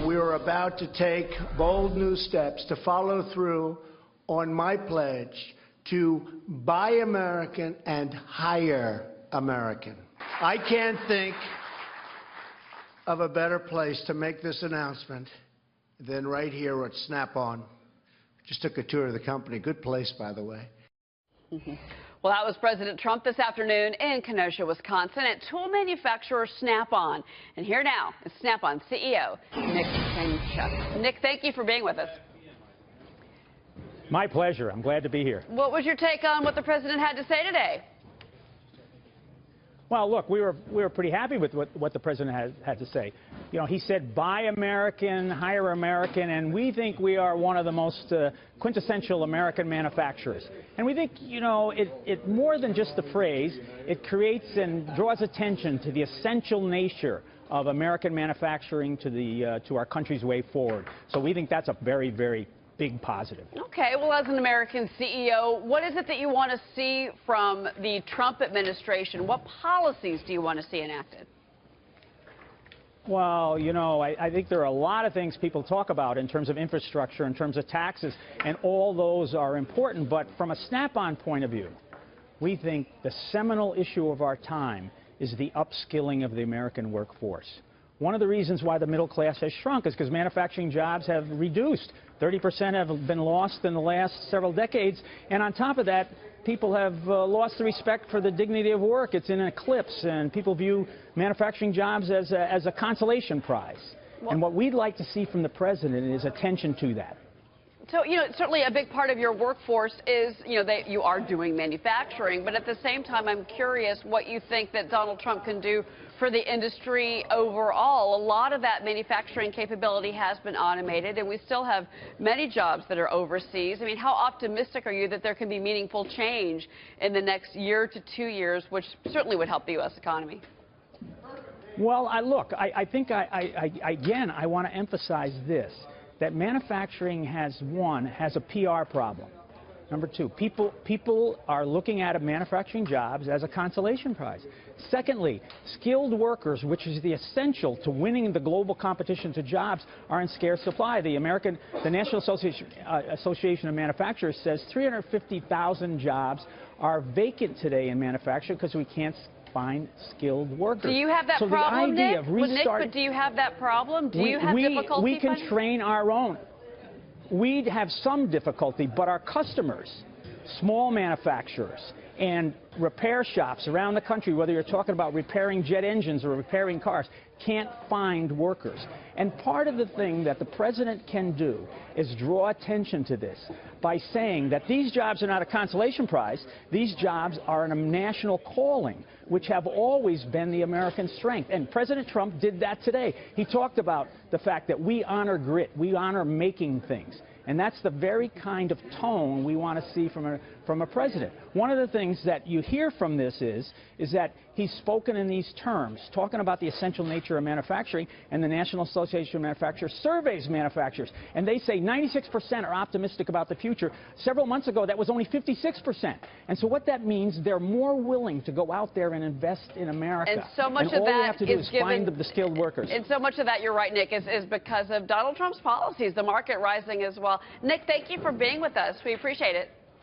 we were about to take bold new steps to follow through on my pledge to buy American and hire American. I can't think of a better place to make this announcement than right here at Snap-on. Just took a tour of the company. Good place, by the way. Well, that was President Trump this afternoon in Kenosha, Wisconsin, at tool manufacturer Snap-on. And here now is Snap-on CEO Nick Pinchuk. Nick, thank you for being with us. My pleasure. I'm glad to be here. What was your take on what the president had to say today? Well, look, we were pretty happy with what the president had to say. You know, he said buy American, hire American, and we think we are one of the most quintessential American manufacturers. And we think, you know, it more than just the phrase, it creates and draws attention to the essential nature of American manufacturing to our country's way forward. So we think that's a very, very big positive. Okay, well, as an American CEO, what is it that you want to see from the Trump administration? What policies do you want to see enacted? Well, you know, I think there are a lot of things people talk about in terms of infrastructure, in terms of taxes, and all those are important. But from a Snap-on point of view, we think the seminal issue of our time is the upskilling of the American workforce. One of the reasons why the middle class has shrunk is because manufacturing jobs have reduced. 30% have been lost in the last several decades. And on top of that, people have lost the respect for the dignity of work. It's in an eclipse, and people view manufacturing jobs as a consolation prize. Well, and what we'd like to see from the president is attention to that. So, you know, certainly a big part of your workforce is, you know, that you are doing manufacturing, but at the same time, I'm curious what you think that Donald Trump can do for the industry overall. A lot of that manufacturing capability has been automated, and we still have many jobs that are overseas. I mean, how optimistic are you that there can be meaningful change in the next year to 2 years, which certainly would help the U.S. economy? Well, look, I think, again, I want to emphasize this, that manufacturing has a PR problem. Number two, people are looking at manufacturing jobs as a consolation prize. Secondly, skilled workers, which is the essential to winning the global competition to jobs, are in scarce supply. The National Association of Manufacturers says 350,000 jobs are vacant today in manufacturing because we can't find skilled workers. Do you have that problem, Nick? But do you have that problem? Do you have difficulty? We can train our own. We'd have some difficulty, but our customers, small manufacturers and repair shops around the country, whether you're talking about repairing jet engines or repairing cars, can't find workers. And part of the thing that the president can do is draw attention to this by saying that these jobs are not a consolation prize. These jobs are a national calling, which have always been the American strength. And President Trump did that today. He talked about the fact that we honor grit, we honor making things. And that's the very kind of tone we want to see from a president. One of the things that you hear from this is that he's spoken in these terms, talking about the essential nature of manufacturing, and the National Association of Manufacturers surveys manufacturers, and they say 96% are optimistic about the future. Several months ago, that was only 56%. And so what that means, they're more willing to go out there and invest in America. And so much and of all that we have to do is find the skilled workers. And so much of that, you're right, Nick, is because of Donald Trump's policies, the market rising as well. Nick, thank you for being with us. We appreciate it.